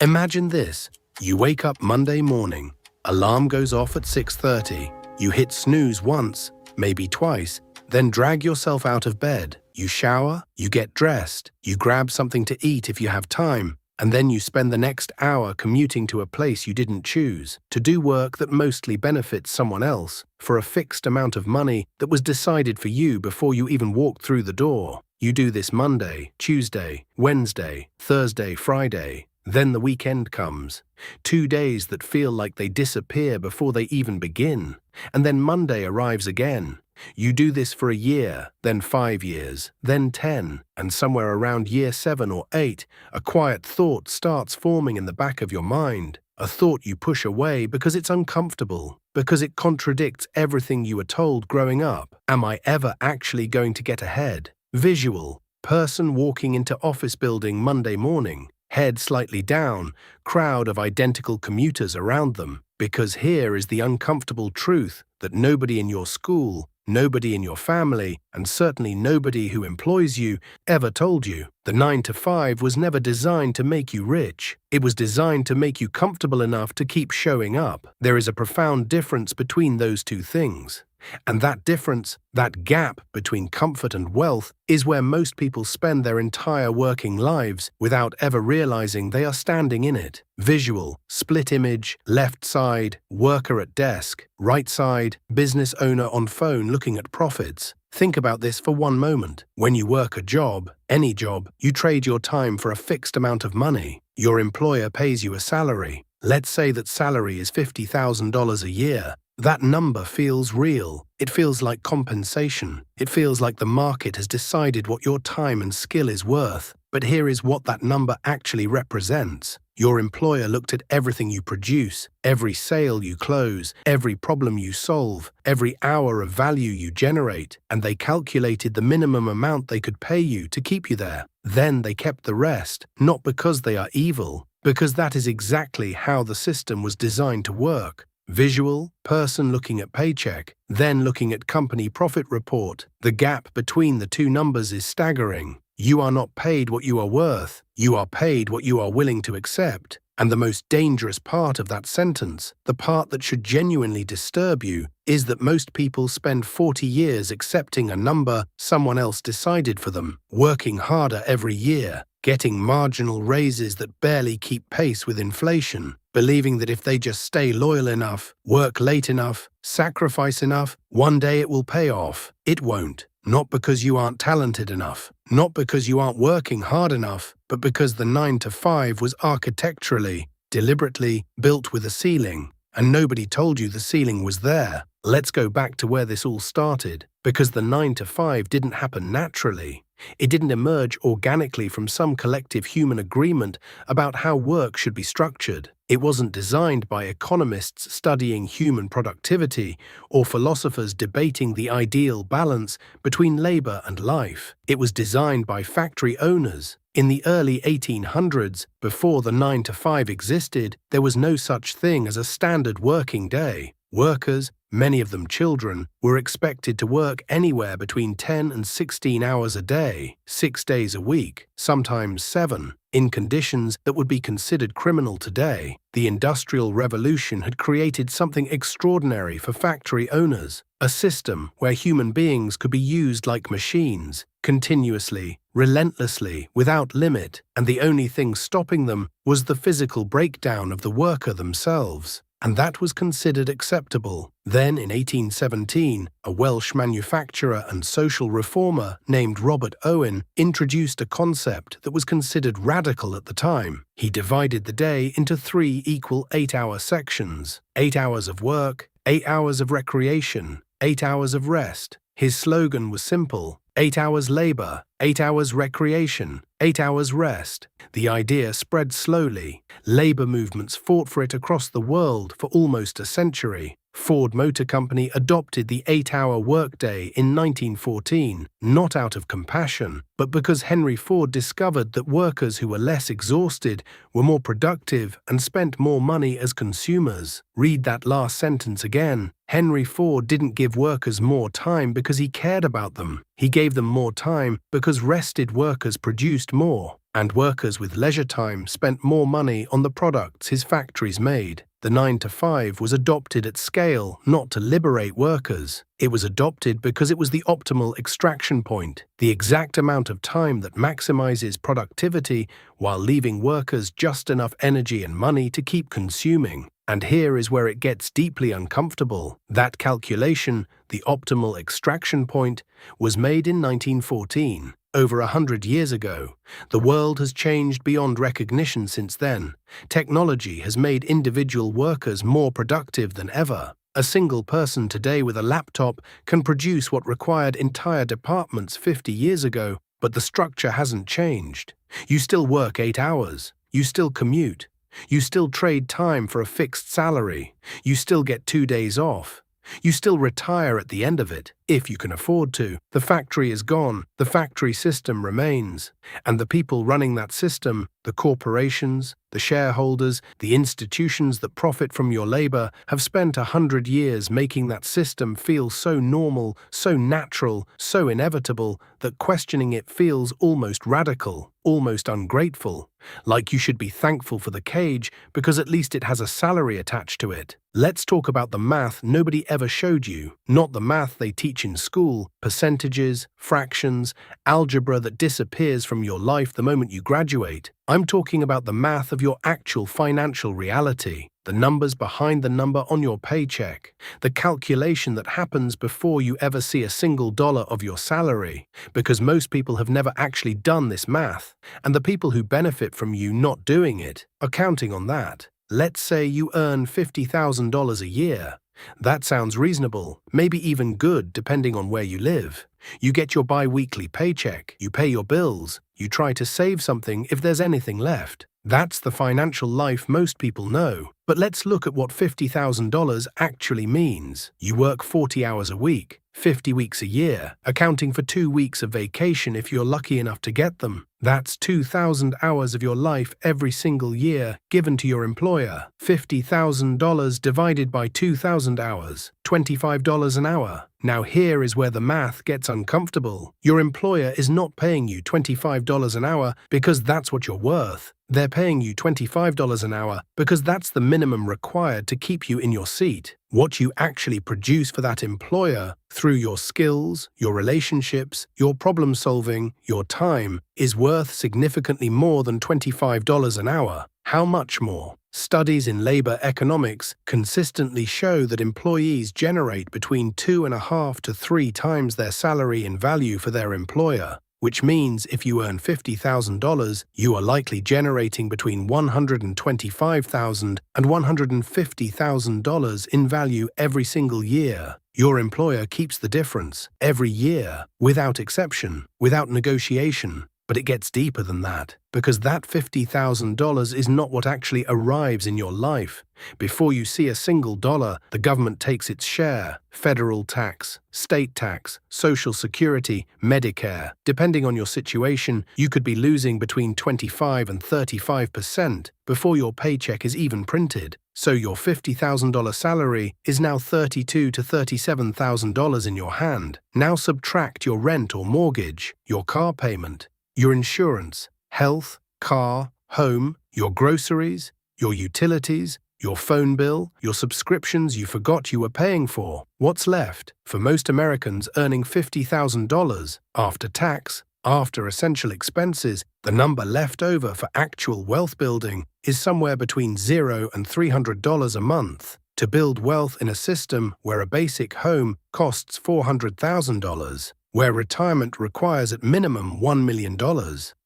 Imagine this. You wake up Monday morning. Alarm goes off at 6:30. You hit snooze once, maybe twice, then drag yourself out of bed. You shower, you get dressed, you grab something to eat if you have time, and then you spend the next hour commuting to a place you didn't choose, to do work that mostly benefits someone else, for a fixed amount of money that was decided for you before you even walked through the door. You do this Monday, Tuesday, Wednesday, Thursday, Friday. Then the weekend comes. 2 days that feel like they disappear before they even begin. And then Monday arrives again. You do this for a year, then 5 years, then 10, and somewhere around year 7 or 8, a quiet thought starts forming in the back of your mind. A thought you push away because it's uncomfortable, because it contradicts everything you were told growing up. Am I ever actually going to get ahead? Visual. Person walking into office building Monday morning. Head slightly down, crowd of identical commuters around them, because here is the uncomfortable truth that nobody in your school, nobody in your family, and certainly nobody who employs you ever told you. The 9 to 5 was never designed to make you rich. It was designed to make you comfortable enough to keep showing up. There is a profound difference between those two things. And that difference, that gap between comfort and wealth, is where most people spend their entire working lives without ever realizing they are standing in it. Visual, split image, left side, worker at desk, right side, business owner on phone looking at profits. Think about this for one moment. When you work a job, any job, you trade your time for a fixed amount of money. Your employer pays you a salary. Let's say that salary is $50,000 a year. That number feels real. It feels like compensation. It feels like the market has decided what your time and skill is worth. But here is what that number actually represents. Your employer looked at everything you produce, every sale you close, every problem you solve, every hour of value you generate, and they calculated the minimum amount they could pay you to keep you there. Then they kept the rest, not because they are evil, because that is exactly how the system was designed to work. Visual, person looking at paycheck, then looking at company profit report. The gap between the two numbers is staggering. You are not paid what you are worth. You are paid what you are willing to accept. And the most dangerous part of that sentence, the part that should genuinely disturb you, is that most people spend 40 years accepting a number someone else decided for them, working harder every year, getting marginal raises that barely keep pace with inflation, believing that if they just stay loyal enough, work late enough, sacrifice enough, one day it will pay off. It won't. Not because you aren't talented enough, not because you aren't working hard enough, but because the 9 to 5 was architecturally, deliberately built with a ceiling, and nobody told you the ceiling was there. Let's go back to where this all started, because the 9 to 5 didn't happen naturally. It didn't emerge organically from some collective human agreement about how work should be structured. It wasn't designed by economists studying human productivity or philosophers debating the ideal balance between labor and life. It was designed by factory owners. In the early 1800s, before the 9 to 5 existed, there was no such thing as a standard working day. Workers, many of them children, were expected to work anywhere between 10 and 16 hours a day, 6 days a week, sometimes 7, in conditions that would be considered criminal today. The Industrial Revolution had created something extraordinary for factory owners, a system where human beings could be used like machines, continuously, relentlessly, without limit, and the only thing stopping them was the physical breakdown of the worker themselves. And that was considered acceptable. Then, in 1817, a Welsh manufacturer and social reformer named Robert Owen introduced a concept that was considered radical at the time. He divided the day into 3 equal 8-hour sections: 8 hours of work, 8 hours of recreation, 8 hours of rest. His slogan was simple: 8 hours labor, 8 hours recreation, 8 hours rest. The idea spread slowly. Labor movements fought for it across the world for almost a century. Ford Motor Company adopted the 8-hour workday in 1914, not out of compassion, but because Henry Ford discovered that workers who were less exhausted were more productive and spent more money as consumers. Read that last sentence again. Henry Ford didn't give workers more time because he cared about them. He gave them more time because rested workers produced more. And workers with leisure time spent more money on the products his factories made. The 9 to 5 was adopted at scale not to liberate workers. It was adopted because it was the optimal extraction point, the exact amount of time that maximizes productivity while leaving workers just enough energy and money to keep consuming. And here is where it gets deeply uncomfortable. That calculation, the optimal extraction point, was made in 1914. Over 100 years ago. The world has changed beyond recognition since then. Technology has made individual workers more productive than ever. A single person today with a laptop can produce what required entire departments 50 years ago, but the structure hasn't changed. You still work 8 hours. You still commute. You still trade time for a fixed salary. You still get 2 days off. You still retire at the end of it, if you can afford to. The factory is gone, the factory system remains. And the people running that system, the corporations, the shareholders, the institutions that profit from your labor, have spent 100 years making that system feel so normal, so natural, so inevitable, that questioning it feels almost radical, almost ungrateful. Like you should be thankful for the cage because at least it has a salary attached to it. Let's talk about the math nobody ever showed you, not the math they teach in school, percentages, fractions, algebra that disappears from your life the moment you graduate. I'm talking about the math of your actual financial reality, the numbers behind the number on your paycheck, the calculation that happens before you ever see a single dollar of your salary, because most people have never actually done this math, and the people who benefit from you not doing it are counting on that. Let's say you earn $50,000 a year. That sounds reasonable, maybe even good depending on where you live. You get your bi-weekly paycheck, you pay your bills, you try to save something if there's anything left. That's the financial life most people know. But let's look at what $50,000 actually means. You work 40 hours a week, 50 weeks a year, accounting for 2 weeks of vacation if you're lucky enough to get them. That's 2,000 hours of your life every single year given to your employer. $50,000 divided by 2,000 hours, $25 an hour. Now here is where the math gets uncomfortable. Your employer is not paying you $25 an hour because that's what you're worth. They're paying you $25 an hour because that's the minimum required to keep you in your seat. What you actually produce for that employer through your skills, your relationships, your problem solving, your time is worth significantly more than $25 an hour. How much more? Studies in labor economics consistently show that employees generate between 2.5 to 3 times their salary in value for their employer, which means if you earn $50,000, you are likely generating between $125,000 and $150,000 in value every single year. Your employer keeps the difference every year, without exception, without negotiation. But it gets deeper than that, because that $50,000 is not what actually arrives in your life. Before you see a single dollar, the government takes its share: federal tax, state tax, Social Security, Medicare. Depending on your situation, you could be losing between 25 and 35% before your paycheck is even printed. So your $50,000 salary is now $32,000 to $37,000 in your hand. Now subtract your rent or mortgage, your car payment, your insurance, health, car, home, your groceries, your utilities, your phone bill, your subscriptions you forgot you were paying for. What's left? For most Americans earning $50,000, after tax, after essential expenses, the number left over for actual wealth building is somewhere between $0 and $300 a month. To build wealth in a system where a basic home costs $400,000, where retirement requires at minimum $1 million,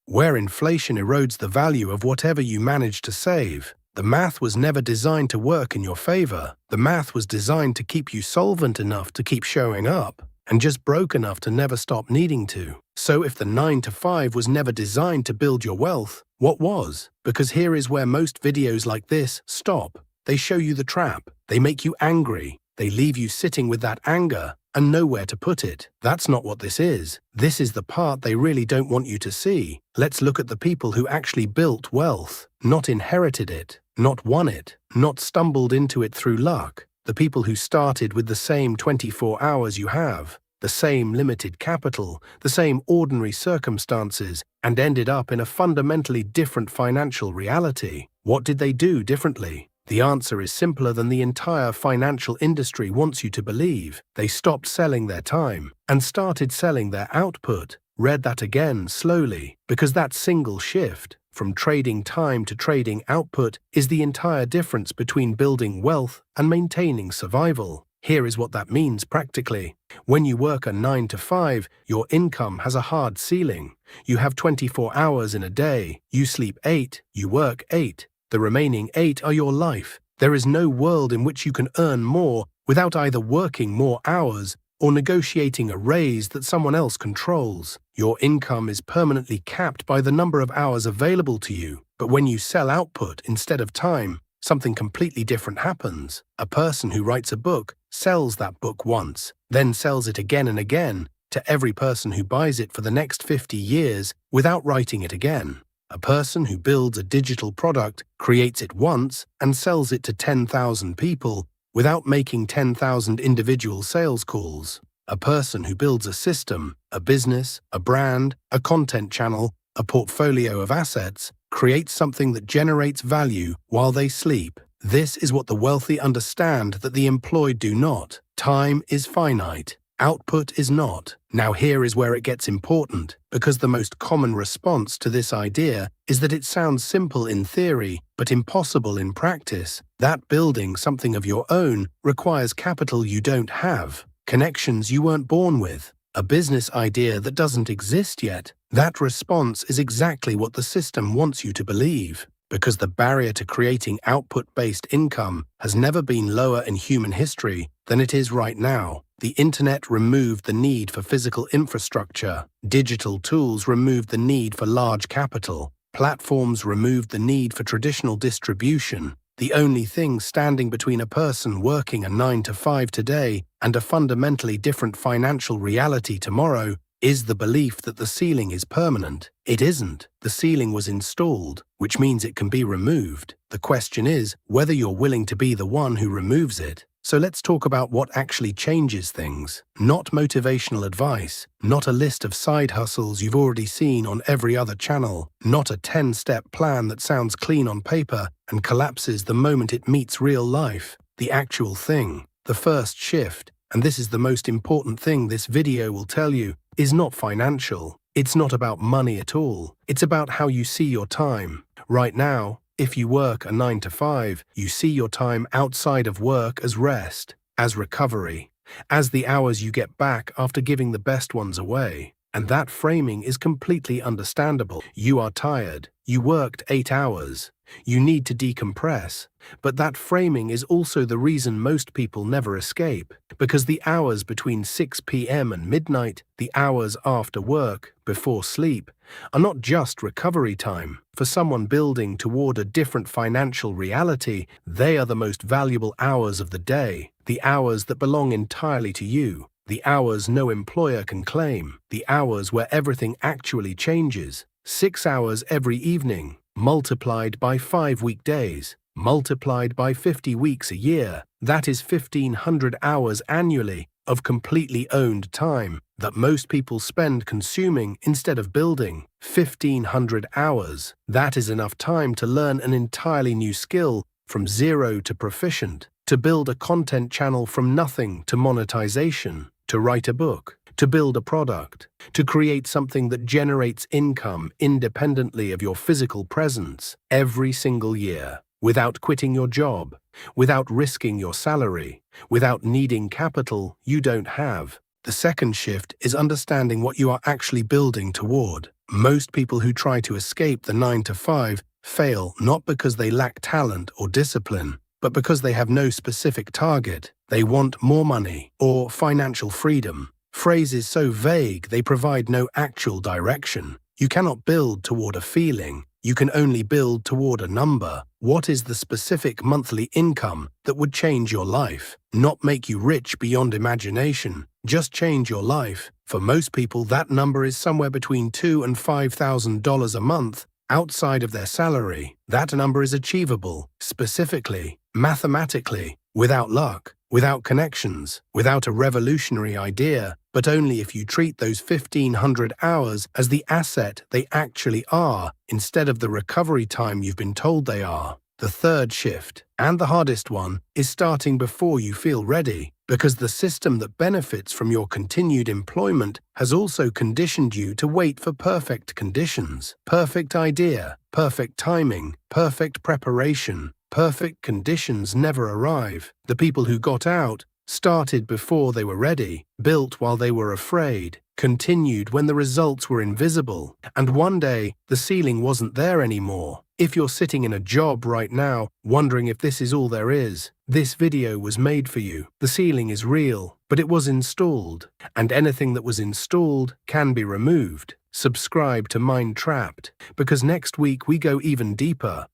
where inflation erodes the value of whatever you manage to save. The math was never designed to work in your favor. The math was designed to keep you solvent enough to keep showing up, and just broke enough to never stop needing to. So if the 9 to 5 was never designed to build your wealth, what was? Because here is where most videos like this stop. They show you the trap. They make you angry. They leave you sitting with that anger and nowhere to put it. That's not what this is. This is the part they really don't want you to see. Let's look at the people who actually built wealth, not inherited it, not won it, not stumbled into it through luck. The people who started with the same 24 hours you have. the same limited capital, the same ordinary circumstances, and ended up in a fundamentally different financial reality. What did they do differently? The answer is simpler than the entire financial industry wants you to believe. They stopped selling their time and started selling their output. Read that again slowly, because that single shift from trading time to trading output is the entire difference between building wealth and maintaining survival. Here is what that means practically. When you work a 9 to 5, your income has a hard ceiling. You have 24 hours in a day. You sleep 8, you work 8. The remaining 8 are your life. There is no world in which you can earn more without either working more hours or negotiating a raise that someone else controls. Your income is permanently capped by the number of hours available to you. But when you sell output instead of time, something completely different happens. A person who writes a book sells that book once, then sells it again and again to every person who buys it for the next 50 years without writing it again. A person who builds a digital product creates it once and sells it to 10,000 people without making 10,000 individual sales calls. A person who builds a system, a business, a brand, a content channel, a portfolio of assets, creates something that generates value while they sleep. This is what the wealthy understand that the employed do not. Time is finite. Output is not. Now here is where it gets important, because the most common response to this idea is that it sounds simple in theory, but impossible in practice. That building something of your own requires capital you don't have, connections you weren't born with, a business idea that doesn't exist yet. That response is exactly what the system wants you to believe, because the barrier to creating output-based income has never been lower in human history than it is right now. The internet removed the need for physical infrastructure. Digital tools removed the need for large capital. Platforms removed the need for traditional distribution. The only thing standing between a person working a 9 to 5 today and a fundamentally different financial reality tomorrow is the belief that the ceiling is permanent. It isn't. The ceiling was installed, which means it can be removed. The question is whether you're willing to be the one who removes it. So let's talk about what actually changes things. Not motivational advice, not a list of side hustles you've already seen on every other channel, not a 10-step plan that sounds clean on paper and collapses the moment it meets real life. The actual thing, the first shift, and this is the most important thing this video will tell you, is not financial. It's not about money at all. It's about how you see your time. Right now, if you work a 9 to 5, you see your time outside of work as rest, as recovery, as the hours you get back after giving the best ones away. And that framing is completely understandable. You are tired. You worked 8 hours. You need to decompress. But that framing is also the reason most people never escape, because the hours between 6 p.m. and midnight, the hours after work, before sleep, are not just recovery time. For someone building toward a different financial reality, they are the most valuable hours of the day, the hours that belong entirely to you, the hours no employer can claim, the hours where everything actually changes. 6 hours every evening, multiplied by 5 weekdays, multiplied by 50 weeks a year, that is 1,500 hours annually of completely owned time that most people spend consuming instead of building. 1,500 hours. That is enough time to learn an entirely new skill from zero to proficient, to build a content channel from nothing to monetization, to write a book, to build a product, to create something that generates income independently of your physical presence every single year, without quitting your job, without risking your salary, without needing capital you don't have. The second shift is understanding what you are actually building toward. Most people who try to escape the 9 to 5 fail not because they lack talent or discipline, but because they have no specific target. They want more money or financial freedom. Phrases so vague they provide no actual direction. You cannot build toward a feeling. You can only build toward a number. What is the specific monthly income that would change your life? Not make you rich beyond imagination, just change your life. For most people, that number is somewhere between $2,000 and $5,000 a month outside of their salary. That number is achievable, specifically, mathematically, without luck, without connections, without a revolutionary idea, but only if you treat those 1,500 hours as the asset they actually are, instead of the recovery time you've been told they are. The third shift, and the hardest one, is starting before you feel ready, because the system that benefits from your continued employment has also conditioned you to wait for perfect conditions, perfect idea, perfect timing, perfect preparation. Perfect conditions never arrive. The people who got out started before they were ready, built while they were afraid, continued when the results were invisible, and one day the ceiling wasn't there anymore. If you're sitting in a job right now, wondering if this is all there is, this video was made for you. The ceiling is real, but it was installed, and anything that was installed can be removed. Subscribe to Mind Trapped, because next week we go even deeper.